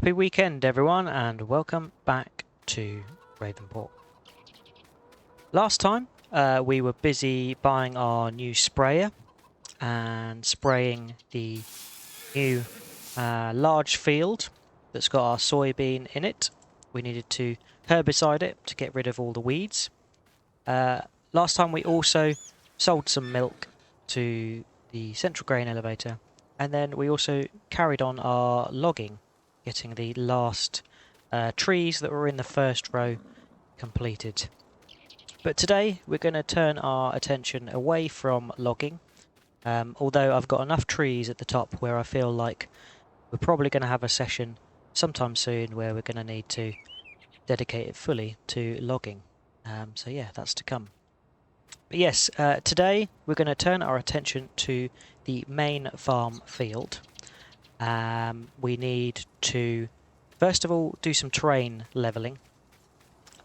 Happy weekend everyone and welcome back to Ravenport. Last time we were busy buying our new sprayer and spraying the new large field that's got our soybean in it. We needed to herbicide it to get rid of all the weeds. Last time we also sold some milk to the central grain elevator, and then we also carried on our logging, getting the last trees that were in the first row completed. But today we're going to turn our attention away from logging, although I've got enough trees at the top where I feel like we're probably going to have a session sometime soon where we're going to need to dedicate it fully to logging. So yeah, that's to come. But yes, today we're going to turn our attention to the main farm field. We need to first of all do some terrain levelling.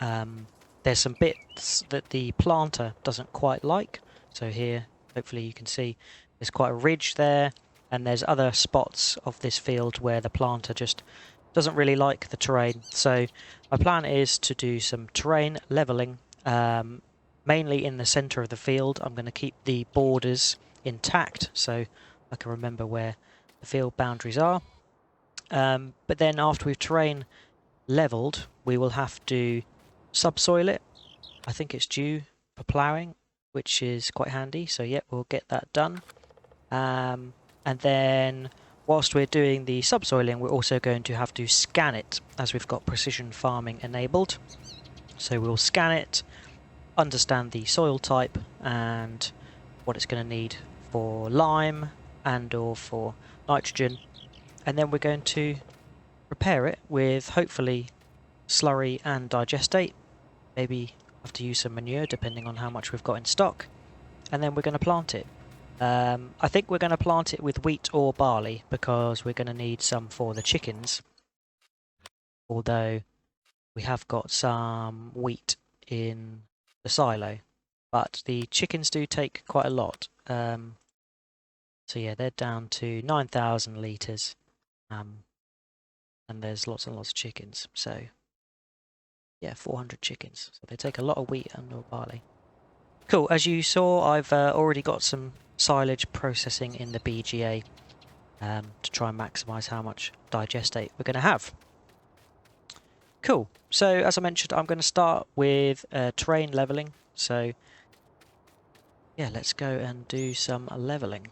There's some bits that the planter doesn't quite like, so here hopefully you can see there's quite a ridge there, and there's other spots of this field where the planter just doesn't really like the terrain. So my plan is to do some terrain levelling, mainly in the centre of the field. I'm going to keep the borders intact so I can remember where the field boundaries are. But then after we've terrain levelled, we will have to subsoil it. I think it's due for ploughing, which is quite handy, so yeah, we'll get that done. And then whilst we're doing the subsoiling, we're also going to have to scan it, as we've got precision farming enabled. So we'll scan it, understand the soil type and what it's going to need for lime and or for nitrogen, and then we're going to prepare it with hopefully slurry and digestate. Maybe have to use some manure depending on how much we've got in stock, and then we're going to plant it. I think we're going to plant it with wheat or barley because we're going to need some for the chickens, although we have got some wheat in the silo, but the chickens do take quite a lot. So yeah, they're down to 9,000 litres, and there's lots and lots of chickens, so yeah, 400 chickens, so they take a lot of wheat and or barley. Cool, as you saw, I've already got some silage processing in the BGA to try and maximise how much digestate we're going to have. Cool, so as I mentioned, I'm going to start with terrain levelling, so yeah, let's go and do some levelling.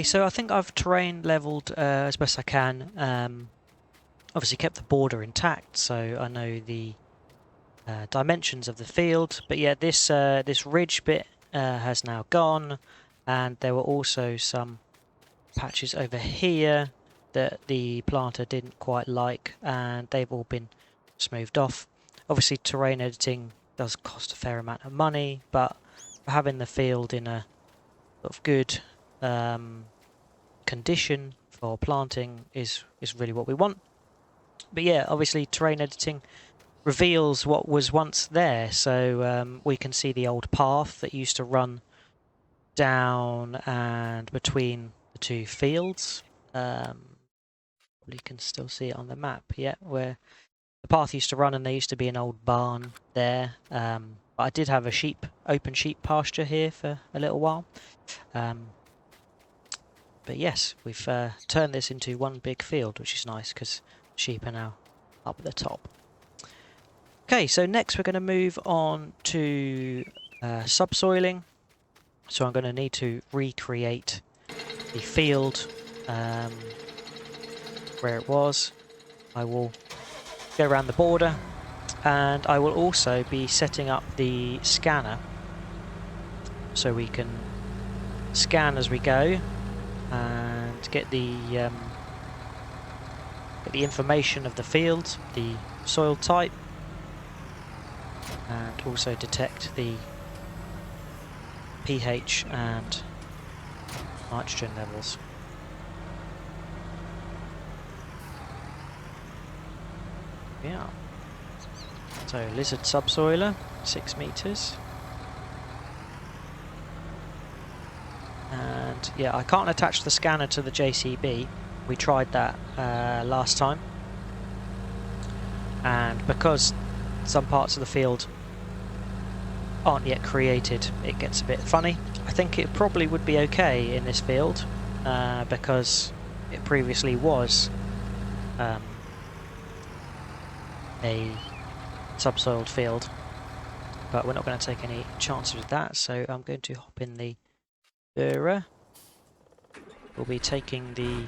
So I think I've terrain levelled as best I can. Obviously kept the border intact, so I know the dimensions of the field. But yeah, this ridge bit has now gone, and there were also some patches over here that the planter didn't quite like, and they've all been smoothed off. Obviously terrain editing does cost a fair amount of money, but for having the field in a sort of good condition for planting is really what we want. But yeah, obviously terrain editing reveals what was once there, so we can see the old path that used to run down and between the two fields. You can still see it on the map, yeah, where the path used to run, and there used to be an old barn there. But I did have a open sheep pasture here for a little while. But yes, we've turned this into one big field, which is nice because sheep are now up at the top. Okay, so next we're going to move on to subsoiling. So I'm going to need to recreate the field where it was. I will go around the border, and I will also be setting up the scanner so we can scan as we go and get the information of the field, the soil type, and also detect the pH and nitrogen levels. Yeah. So lizard subsoiler, 6 meters. And yeah, I can't attach the scanner to the JCB. We tried that last time. And because some parts of the field aren't yet created, it gets a bit funny. I think it probably would be okay in this field because it previously was a subsoiled field, but we're not going to take any chances with that, so I'm going to hop in the Bura. We'll be taking the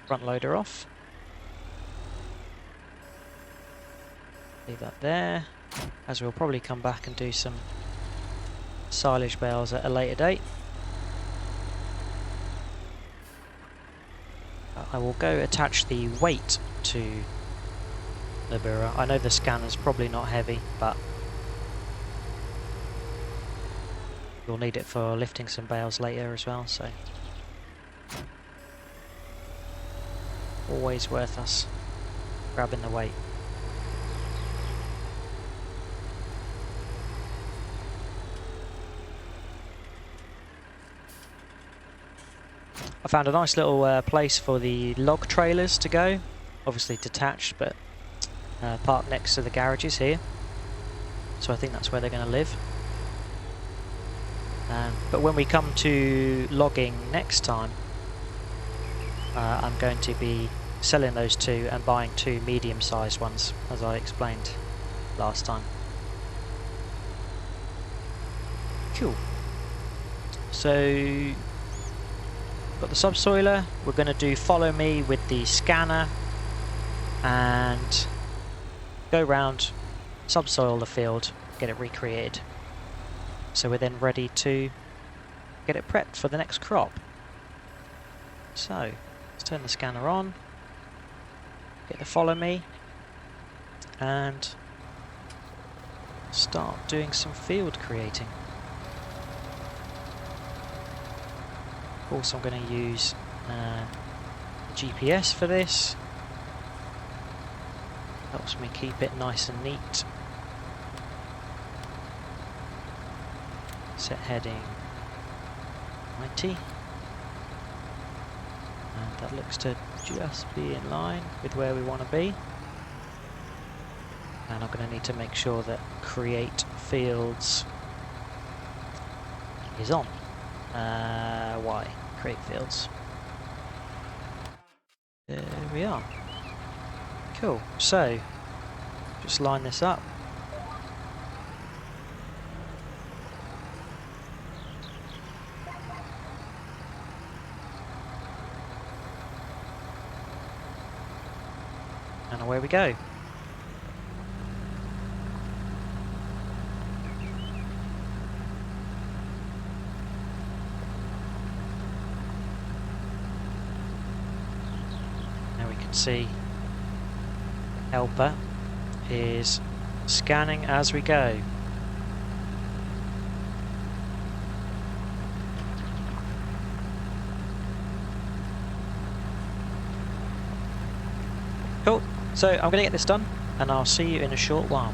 front loader off. Leave that there, as we'll probably come back and do some silage bales at a later date. I will go attach the weight to the Bura. I know the scanner's probably not heavy, but we'll need it for lifting some bales later as well, so always worth us grabbing the weight. I found a nice little place for the log trailers to go, obviously detached, but parked next to the garages here, so I think that's where they're going to live. But when we come to logging next time, I'm going to be selling those two and buying 2 medium-sized ones, as I explained last time. Cool. So got the subsoiler. We're going to do follow me with the scanner and go round, subsoil the field, get it recreated. So we're then ready to get it prepped for the next crop. So let's turn the scanner on, get the follow me, and start doing some field creating. Of course, I'm going to use GPS for this. Helps me keep it nice and neat. Set heading 90. And that looks to just be in line with where we want to be. And I'm going to need to make sure that create fields is on. Why? Create fields. There we are. Cool. So, just line this up. And away we go. See, helper is scanning as we go. Cool, so I'm going to get this done and I'll see you in a short while.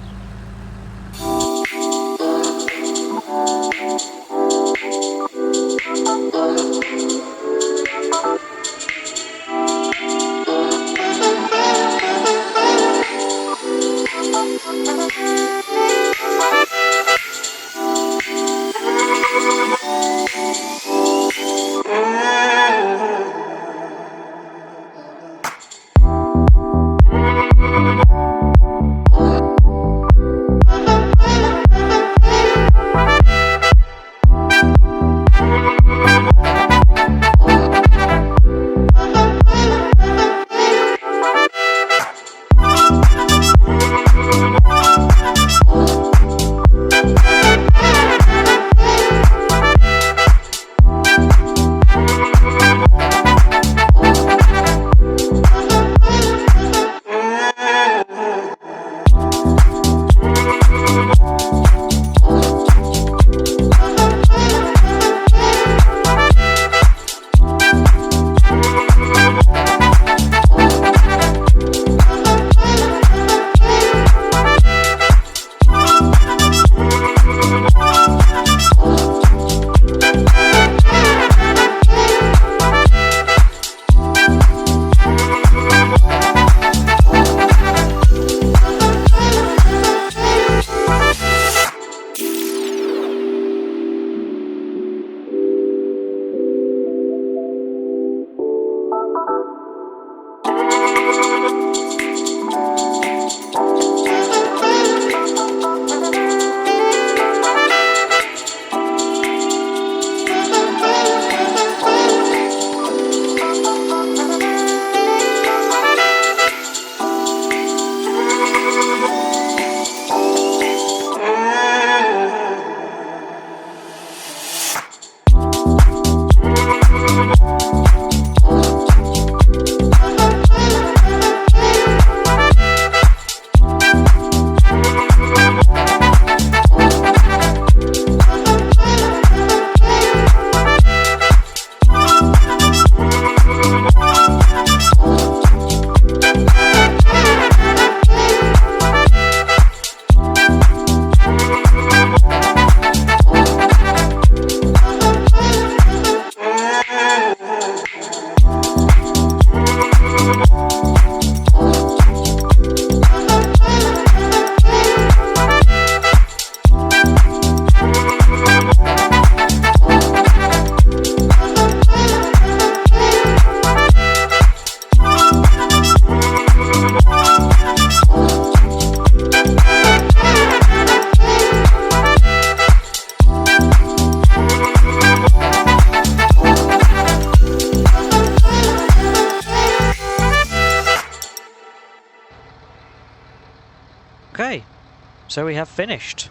So we have finished.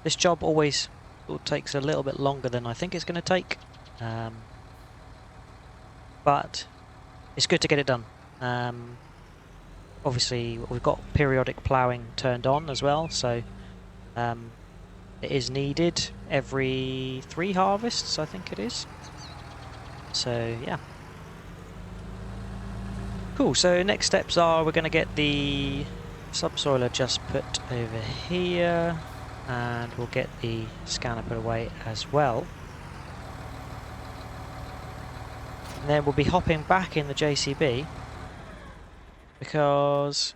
This job always takes a little bit longer than I think it's going to take, but it's good to get it done. Obviously we've got periodic ploughing turned on as well, so it is needed every 3 harvests, I think it is. So yeah. Cool, so next steps are we're going to get the subsoiler just put over here, and we'll get the scanner put away as well. And then we'll be hopping back in the JCB because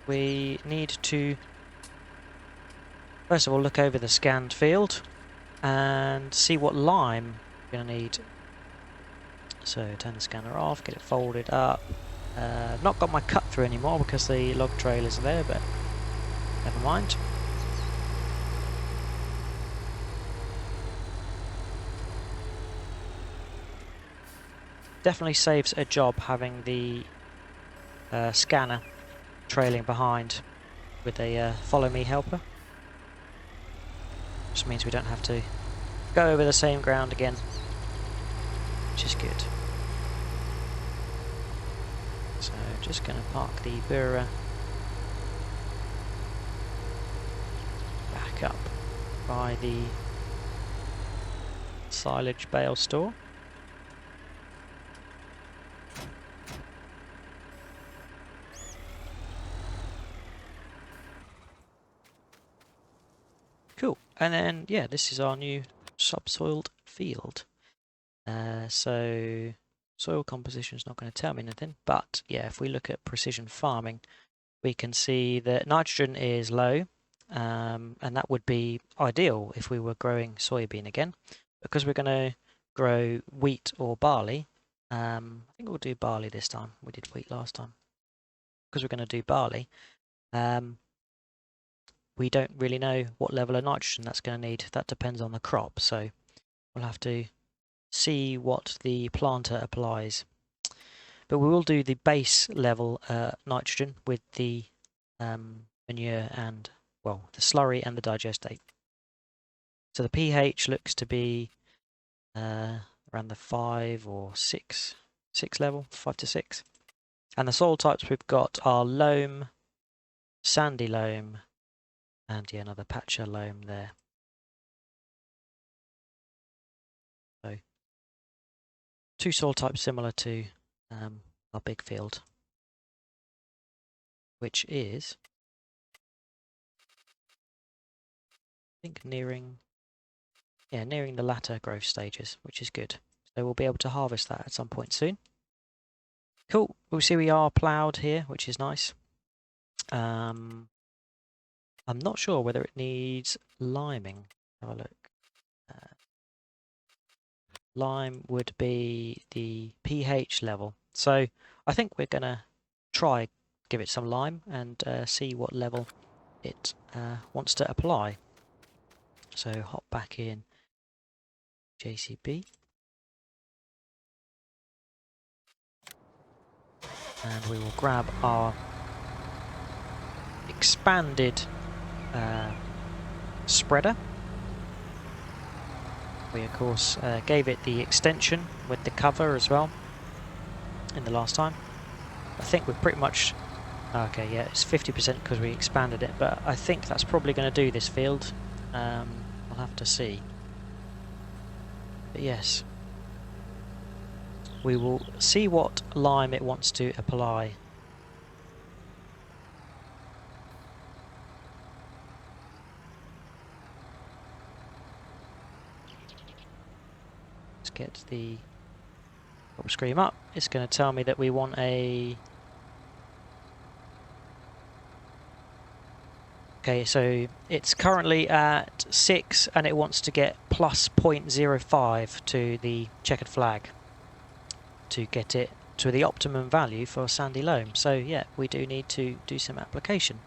we need to first of all look over the scanned field and see what lime we're going to need. So turn the scanner off, get it folded up. I've not got my cut through anymore because the log trailers are there, but never mind. Definitely saves a job having the scanner trailing behind with a follow me helper. Just means we don't have to go over the same ground again, which is good. So just going to park the Bura back up by the silage bale store. Cool, and then yeah, this is our new subsoiled field. So soil composition is not going to tell me anything, but yeah, if we look at precision farming, we can see that nitrogen is low, and that would be ideal if we were growing soybean again. Because we're going to grow wheat or barley, I think we'll do barley this time. We did wheat last time. Because we're going to do barley, we don't really know what level of nitrogen that's going to need. That depends on the crop, so we'll have to see what the planter applies. But we will do the base level nitrogen with the manure and, well, the slurry and the digestate. So the pH looks to be around the 5 or 6 level, 5 to 6. And the soil types we've got are loam, sandy loam, and yeah, another patch of loam there. So 2 soil types similar to our big field, which is, I think, nearing the latter growth stages, which is good. So we'll be able to harvest that at some point soon. Cool. We'll see we are ploughed here, which is nice. I'm not sure whether it needs liming. Have a look. Lime would be the pH level. So I think we're going to try give it some lime and see what level it wants to apply. So hop back in JCB. And we will grab our expanded spreader. We of course gave it the extension with the cover as well in the last time. I think we're pretty much, okay, yeah, it's 50% because we expanded it, but I think that's probably going to do this field. I'll have to see. But yes, we will see what lime it wants to apply. Let's get the screen up. It's going to tell me that we want a... Okay, so it's currently at 6 and it wants to get plus 0.05 to the checkered flag to get it to the optimum value for sandy loam. So yeah, we do need to do some application.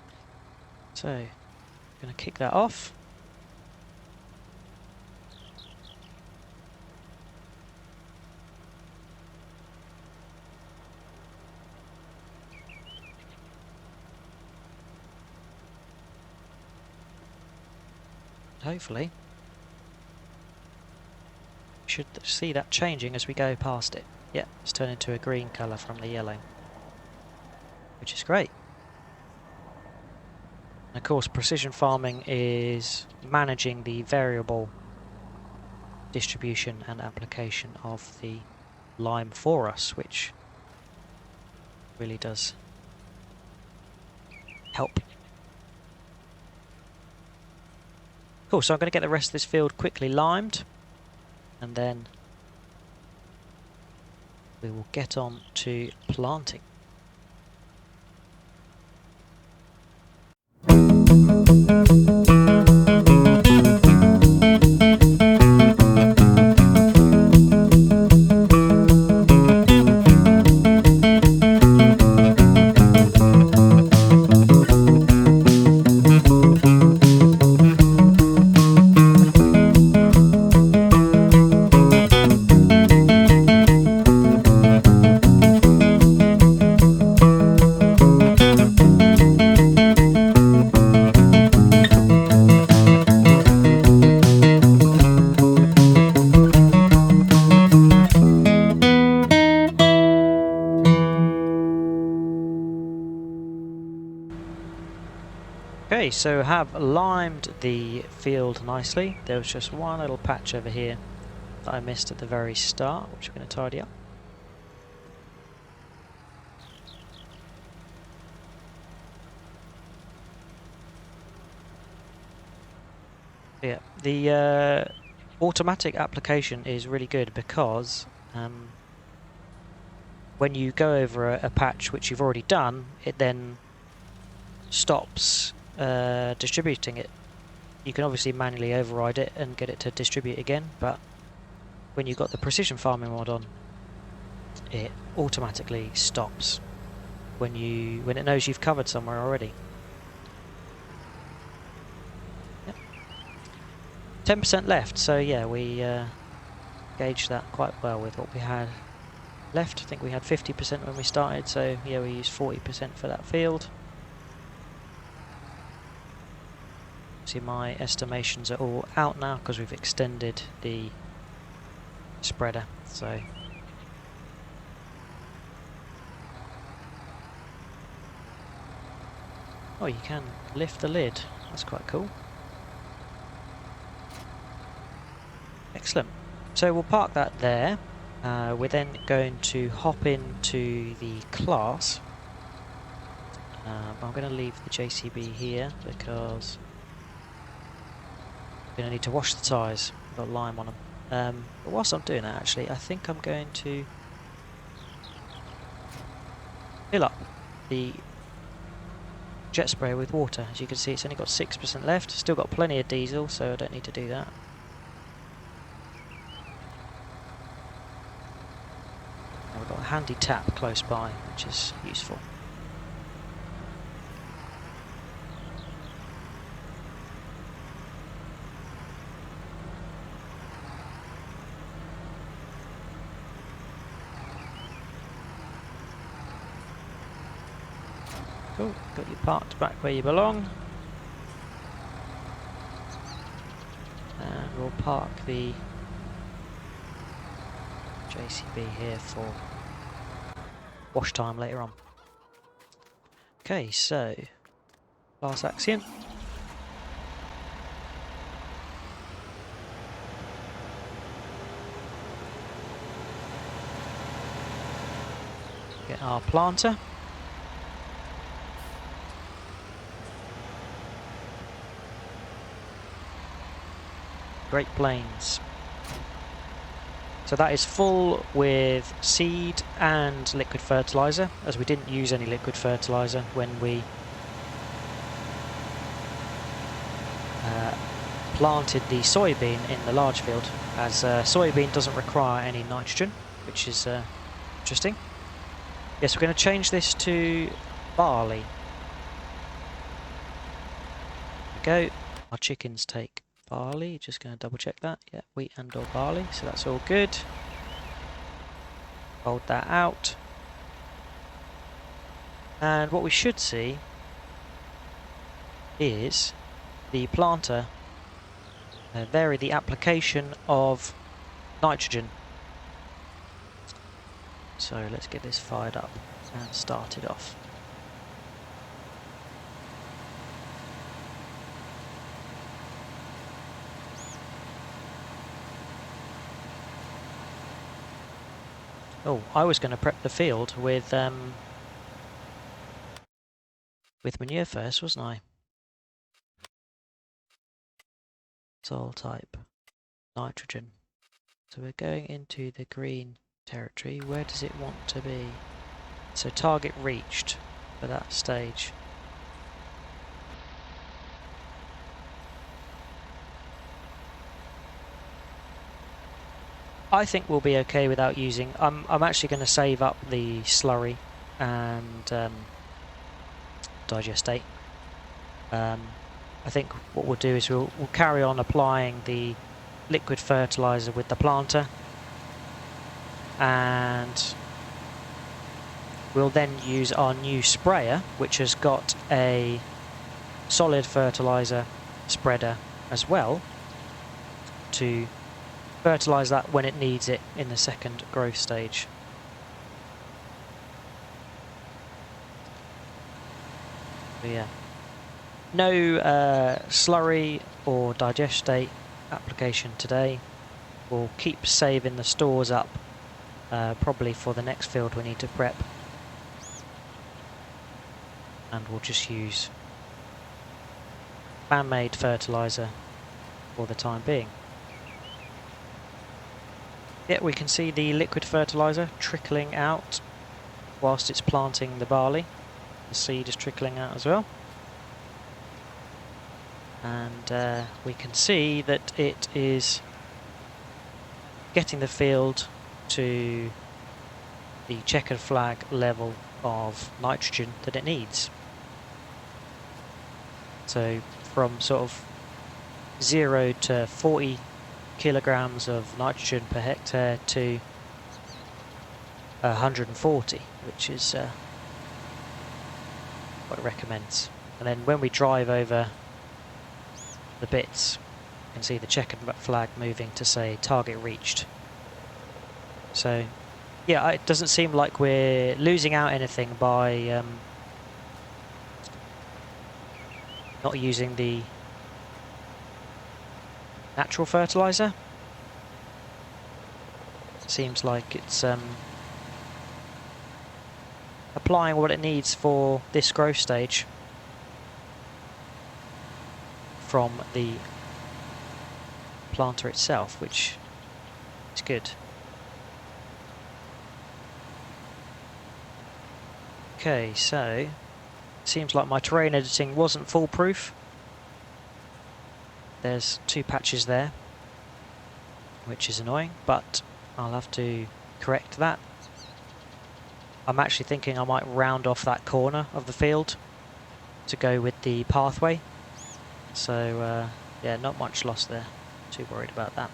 So I'm going to kick that off. hopefully we should see that changing as we go past it. Yeah, it's turned into a green colour from the yellow, which is great. And of course, precision farming is managing the variable distribution and application of the lime for us, which really does help. Cool, so I'm going to get the rest of this field quickly limed, and then we will get on to planting. Okay, so have limed the field nicely. There was just one little patch over here that I missed at the very start, which we're going to tidy up. Yeah, the automatic application is really good because when you go over a patch which you've already done, it then stops distributing it. You can obviously manually override it and get it to distribute again, but when you've got the precision farming mod on, it automatically stops when it knows you've covered somewhere already. 10% left, so yeah, we gauged that quite well with what we had left. I think we had 50% when we started, so yeah, we used 40% for that field. See, my estimations are all out now because we've extended the spreader, so oh, you can lift the lid. That's quite cool. Excellent. So we'll park that there. We're then going to hop into the class. I'm going to leave the JCB here because we're going to need to wash the tyres. We've got lime on them. But whilst I'm doing that, actually, I think I'm going to fill up the jet sprayer with water. As you can see, it's only got 6% left. Still got plenty of diesel, so I don't need to do that. And we've got a handy tap close by, which is useful. Cool, got you parked back where you belong. And we'll park the JCB here for wash time later on. Okay, so last axiom. Get our planter. Great Plains. So that is full with seed and liquid fertiliser, as we didn't use any liquid fertiliser when we planted the soybean in the large field, as soybean doesn't require any nitrogen, which is interesting. Yes, we're going to change this to barley. There we go. Our chickens take barley, just going to double check that. Yeah, wheat and or barley, so that's all good. Fold that out. And what we should see is the planter vary the application of nitrogen. So let's get this fired up and started off. Oh, I was going to prep the field with manure first, wasn't I? Soil type, nitrogen. So we're going into the green territory. Where does it want to be? So target reached for that stage. I think we'll be okay without using. I'm actually going to save up the slurry and digestate. I think what we'll do is we'll carry on applying the liquid fertilizer with the planter, and we'll then use our new sprayer, which has got a solid fertilizer spreader as well, to fertilise that when it needs it in the second growth stage. But yeah, no slurry or digestate application today. We'll keep saving the stores up probably for the next field we need to prep, and we'll just use man-made fertiliser for the time being. Yeah, we can see the liquid fertiliser trickling out whilst it's planting the barley. The seed is trickling out as well. And we can see that it is getting the field to the checkered flag level of nitrogen that it needs. So from sort of 0 to 40 kilograms of nitrogen per hectare to 140, which is what it recommends. And then when we drive over the bits, you can see the checkered flag moving to say target reached. So yeah, it doesn't seem like we're losing out anything by not using the natural fertiliser. Seems like it's applying what it needs for this growth stage from the planter itself, which is good. Okay, so seems like my terrain editing wasn't foolproof. There's 2 patches there, which is annoying, but I'll have to correct that. I'm actually thinking I might round off that corner of the field to go with the pathway. So yeah, not much loss there. Too worried about that.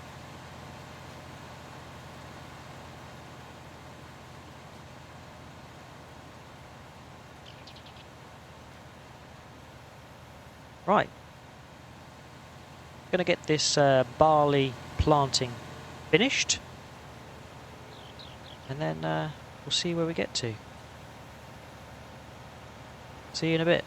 Right. Going to get this barley planting finished, and then we'll see where we get to. See you in a bit.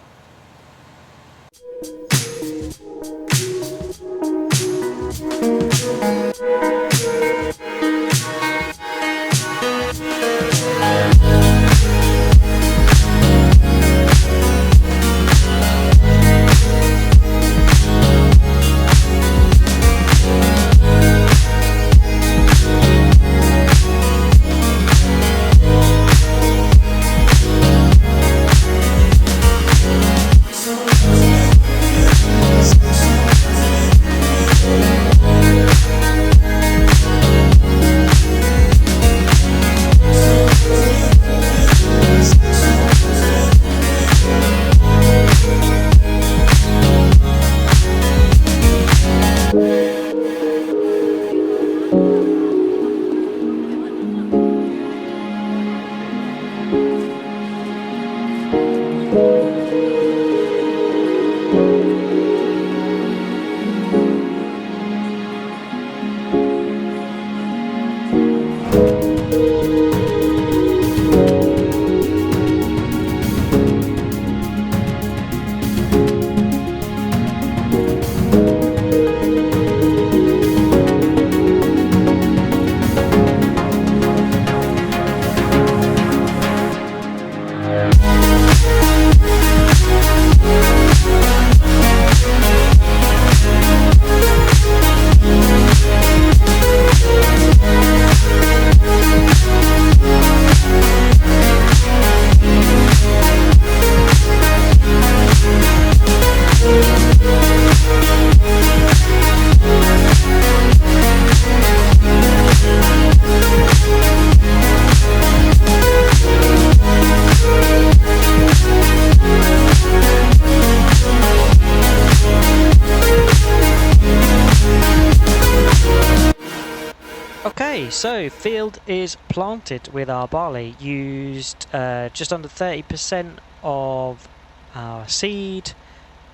Okay, so field is planted with our barley. Used just under 30% of our seed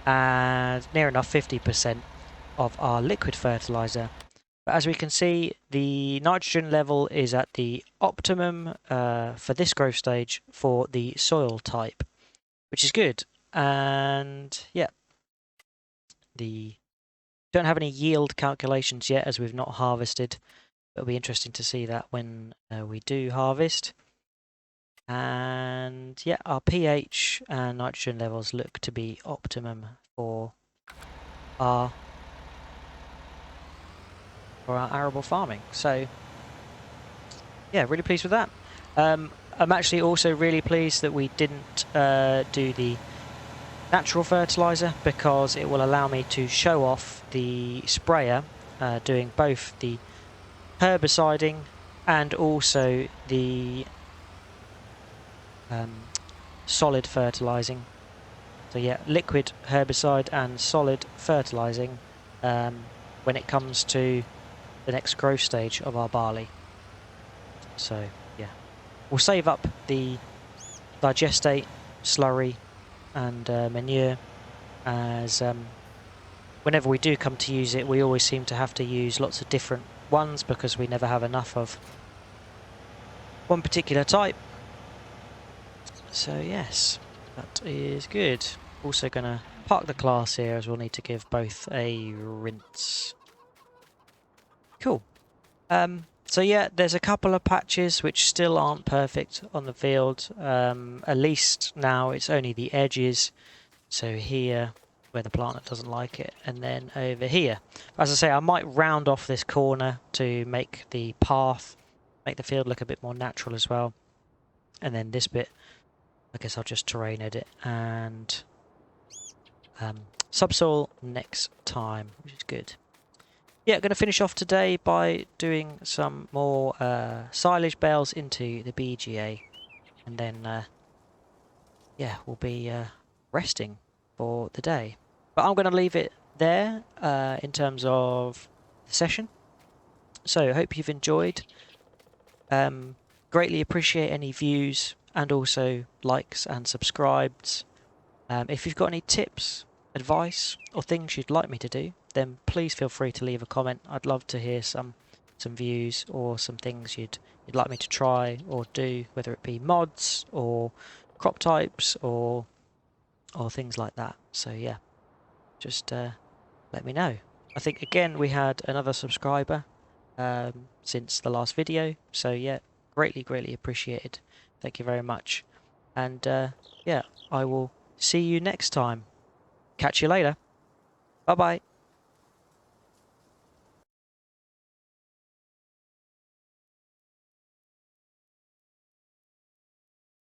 and near enough 50% of our liquid fertiliser. But as we can see, the nitrogen level is at the optimum for this growth stage for the soil type, which is good. And yeah, don't have any yield calculations yet as we've not harvested. It'll be interesting to see that when we do harvest. And yeah, our pH and nitrogen levels look to be optimum for our arable farming. So yeah, really pleased with that. I'm actually also really pleased that we didn't do the natural fertiliser, because it will allow me to show off the sprayer doing both the herbiciding and also the solid fertilising. So yeah, liquid herbicide and solid fertilising when it comes to the next growth stage of our barley. So yeah, we'll save up the digestate, slurry and manure, as whenever we do come to use it, we always seem to have to use lots of different ones because we never have enough of one particular type. So yes, that is good. Also going to park the class here as we'll need to give both a rinse. Cool. So yeah, there's a couple of patches which still aren't perfect on the field. At least now it's only the edges. So here, where the planter doesn't like it, and then over here. As I say, I might round off this corner to make the path, make the field look a bit more natural as well. And then this bit, I guess I'll just terrain edit and subsoil next time, which is good. Yeah, going to finish off today by doing some more silage bales into the BGA, and then yeah, we'll be resting for the day. But I'm going to leave it there in terms of the session. So I hope you've enjoyed. Greatly appreciate any views and also likes and subscribes. If you've got any tips, advice or things you'd like me to do, then please feel free to leave a comment. I'd love to hear some views or some things you'd like me to try or do, whether it be mods or crop types or things like that. So yeah, just let me know. I think again we had another subscriber since the last video, so yeah, greatly appreciated. Thank you very much. And yeah, I will see you next time. Catch you later. Bye bye.